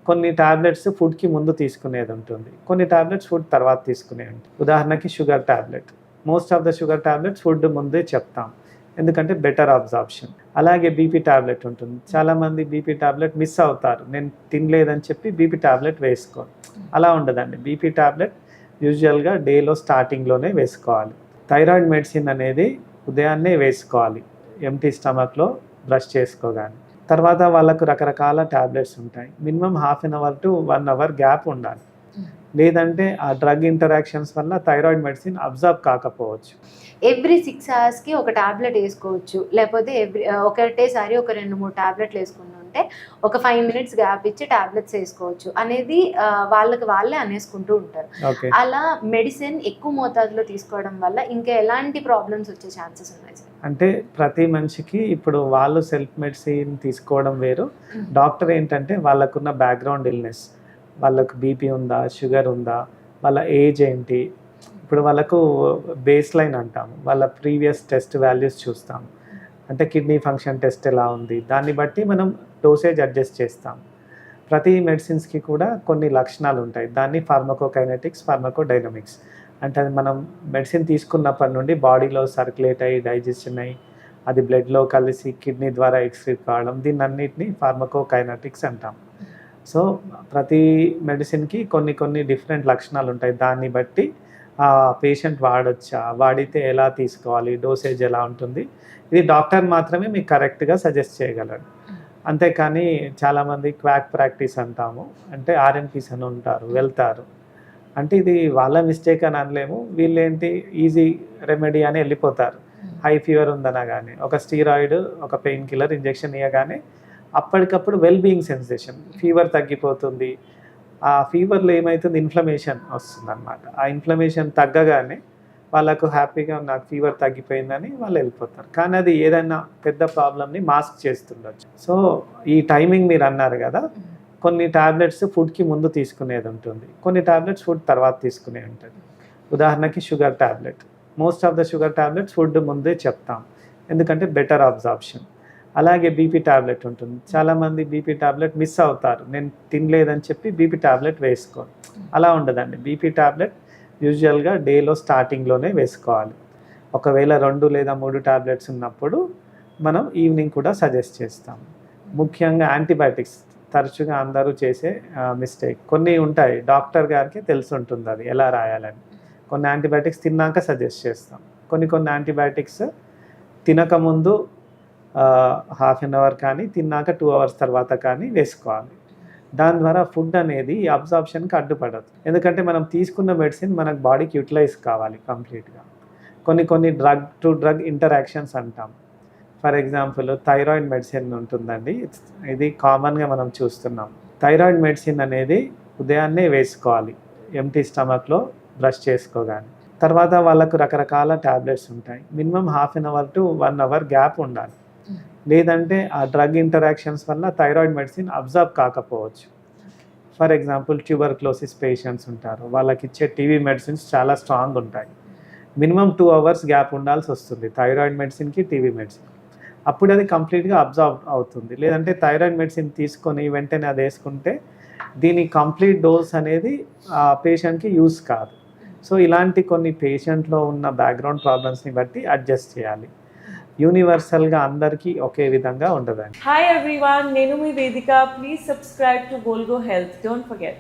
కొన్ని టాబ్లెట్స్ ఫుడ్కి ముందు తీసుకునేది ఉంటుంది, కొన్ని టాబ్లెట్స్ ఫుడ్ తర్వాత తీసుకునేవి ఉంటాయి. ఉదాహరణకి sugar tablet, most of the sugar tablets food ముందే చెప్తాం, ఎందుకంటే బెటర్ అబ్జార్ప్షన్. అలాగే బీపీ టాబ్లెట్ ఉంటుంది, చాలామంది బీపీ టాబ్లెట్ మిస్ అవుతారు, నేను తినలేదని చెప్పి బీపీ టాబ్లెట్ వేసుకోరు. అలా ఉండదండి, బీపీ టాబ్లెట్ యూజువల్గా డేలో స్టార్టింగ్లోనే వేసుకోవాలి. థైరాయిడ్ మెడిసిన్ అనేది ఉదయాన్నే వేసుకోవాలి, ఎంటీ స్టమక్లో బ్రష్ చేసుకోగానే. తర్వాత వాళ్ళకు రకరకాల ట్యాబ్లెట్స్ ఉంటాయి, minimum half an hour to 1 hour gap ఉండాలి, లేదంటే ఆ డ్రగ్ ఇంటరాక్షన్స్ వల్ల థైరాయిడ్ మెడిసిన్ అబ్జర్వ్ కాకపోవచ్చు. ఎవ్రీ 6 అవర్స్కి ఒక టాబ్లెట్ వేసుకోవచ్చు, లేకపోతే ఒకటేసారి ఒక 2-3 టాబ్లెట్లు వేసుకుంటుంటే ఒక 5 మినిట్స్ గ్యాప్ ఇచ్చి టాబ్లెట్స్ వేసుకోవచ్చు అనేది వాళ్ళే అనేసుకుంటూ ఉంటారు. అలా మెడిసిన్ ఎక్కువ మోతాదులో తీసుకోవడం వల్ల ఇంకా ఎలాంటి ప్రాబ్లమ్స్ వచ్చే ఛాన్సెస్ ఉన్నాయి సార్? అంటే ప్రతి మనిషికి ఇప్పుడు వాళ్ళు సెల్ఫ్ మెడిసిన్ తీసుకోవడం వేరు, డాక్టర్ ఏంటంటే వాళ్ళకున్న బ్యాక్గ్రౌండ్ ఇల్నెస్, వాళ్ళకు బీపీ ఉందా, షుగర్ ఉందా, వాళ్ళ ఏజ్ ఏంటి, ఇప్పుడు వాళ్ళకు బేస్ లైన్ అంటాము, వాళ్ళ ప్రీవియస్ టెస్ట్ వాల్యూస్ చూస్తాం, అంటే కిడ్నీ ఫంక్షన్ టెస్ట్ ఎలా ఉంది, దాన్ని బట్టి మనం డోసేజ్ అడ్జస్ట్ చేస్తాం. ప్రతి మెడిసిన్స్కి కూడా కొన్ని లక్షణాలు ఉంటాయి, దాన్ని ఫార్మకోకైనెటిక్స్, ఫార్మకోడైనమిక్స్ అంటే అది మనం మెడిసిన్ తీసుకున్నప్పటి నుండి బాడీలో సర్క్యులేట్ అయ్యి డైజెషన్ అయ్యి అది బ్లడ్లో కలిసి కిడ్నీ ద్వారా ఎక్స్క్రీట్ కావడం, దీన్ని అన్నిటిని ఫార్మకోకైనెటిక్స్ అంటాం. సో ప్రతి మెడిసిన్కి కొన్ని డిఫరెంట్ లక్షణాలు ఉంటాయి, దాన్ని బట్టి ఆ పేషెంట్ వాడొచ్చా, వాడితే ఎలా తీసుకోవాలి, డోసేజ్ ఎలా ఉంటుంది, ఇది డాక్టర్ మాత్రమే మీకు కరెక్ట్గా సజెస్ట్ చేయగలడు. అంతేకాని చాలామంది క్వాక్ ప్రాక్టీస్ అంటాము, అంటే ఆర్ఎన్పీస్ అని ఉంటారు, వెళ్తారు, అంటే ఇది వాళ్ళ మిస్టేక్ అని అనలేము, వీళ్ళేంటి ఈజీ రెమెడీ అని వెళ్ళిపోతారు. హై ఫీవర్ ఉందనగానే ఒక స్టీరాయిడ్, ఒక పెయిన్ కిల్లర్ ఇంజెక్షన్ ఇవ్వగానే అప్పటికప్పుడు వెల్ బీయింగ్ సెన్సేషన్, ఫీవర్ తగ్గిపోతుంది. ఆ ఫీవర్లో ఏమవుతుంది, ఇన్ఫ్లమేషన్ వస్తుంది అనమాట. ఆ ఇన్ఫ్లమేషన్ తగ్గగానే వాళ్ళకు హ్యాపీగా నాకు ఫీవర్ తగ్గిపోయిందని వాళ్ళు వెళ్ళిపోతారు, కానీ అది ఏదైనా పెద్ద ప్రాబ్లమ్ని మాస్క్ చేస్తుండొచ్చు. సో ఈ టైమింగ్ మీరు అన్నారు కదా, కొన్ని టాబ్లెట్స్ ఫుడ్కి ముందు తీసుకునేది ఉంటుంది, కొన్ని టాబ్లెట్స్ ఫుడ్ తర్వాత తీసుకునేవి ఉంటుంది. ఉదాహరణకి sugar tablet, most of the sugar tablets food ముందే చెప్తాం, ఎందుకంటే బెటర్ అబ్జార్ప్షన్. అలాగే బీపీ టాబ్లెట్ ఉంటుంది, చాలామంది బీపీ టాబ్లెట్ మిస్ అవుతారు, నేను తినలేదని చెప్పి బీపీ టాబ్లెట్ వేసుకోరు. అలా ఉండదండి, బీపీ టాబ్లెట్ యూజువల్గా డేలో స్టార్టింగ్లోనే వేసుకోవాలి. ఒకవేళ 2 లేదా 3 టాబ్లెట్స్ ఉన్నప్పుడు మనం ఈవినింగ్ కూడా సజెస్ట్ చేస్తాం. ముఖ్యంగా యాంటీబయాటిక్స్ తరచుగా అందరూ చేసే మిస్టేక్, కొన్ని ఉంటాయి డాక్టర్ గారికి తెలిసి ఉంటుంది అది ఎలా రాయాలని. కొన్ని యాంటీబయాటిక్స్ తిన్నాక సజెస్ట్ చేస్తాం, కొన్ని యాంటీబయాటిక్స్ తినకముందు హాఫ్ అన్ అవర్ కానీ తిన్నాక 2 అవర్స్ తర్వాత కానీ వేసుకోవాలి. దాని ద్వారా ఫుడ్ అనేది అబ్జార్ప్షన్కి అడ్డుపడదు, ఎందుకంటే మనం తీసుకున్న మెడిసిన్ మనకు బాడీకి యూటిలైజ్ కావాలి కంప్లీట్గా. కొన్ని డ్రగ్ టు డ్రగ్ ఇంటరాక్షన్స్ అంటాం. ఫర్ ఎగ్జాంపుల్ థైరాయిడ్ మెడిసిన్ ఉంటుందండి, ఇది కామన్గా మనం చూస్తున్నాం. థైరాయిడ్ మెడిసిన్ అనేది ఉదయాన్నే వేసుకోవాలి, ఎంటీ స్టమక్లో బ్రష్ చేసుకోగానే. తర్వాత వాళ్ళకు రకరకాల ట్యాబ్లెట్స్ ఉంటాయి, minimum half an hour to 1 hour gap ఉండాలి, లేదంటే ఆ డ్రగ్ ఇంటరాక్షన్స్ వల్ల థైరాయిడ్ మెడిసిన్ అబ్జర్వ్ కాకపోవచ్చు. ఫర్ ఎగ్జాంపుల్ ట్యూబర్క్లోసిస్ పేషెంట్స్ ఉంటారు, వాళ్ళకి ఇచ్చే టీవీ మెడిసిన్స్ చాలా స్ట్రాంగ్ ఉంటాయి, మినిమం 2 అవర్స్ గ్యాప్ ఉండాల్సి వస్తుంది థైరాయిడ్ మెడిసిన్కి టీవీ మెడిసిన్, అప్పుడు అది కంప్లీట్గా అబ్జర్వ్ అవుతుంది. లేదంటే థైరాయిడ్ మెడిసిన్ తీసుకొని వెంటనే అది వేసుకుంటే దీని కంప్లీట్ డోస్ అనేది ఆ పేషెంట్కి యూజ్ కాదు. సో ఇలాంటి కొన్ని పేషెంట్లో ఉన్న బ్యాక్గ్రౌండ్ ప్రాబ్లమ్స్ని బట్టి అడ్జస్ట్ చేయాలి, యూనివర్సల్గా అందరికీ ఒకే విధంగా ఉండదండి. Hi everyone, Nenu mi Vedika. Please subscribe to Golgo Health. Don't forget.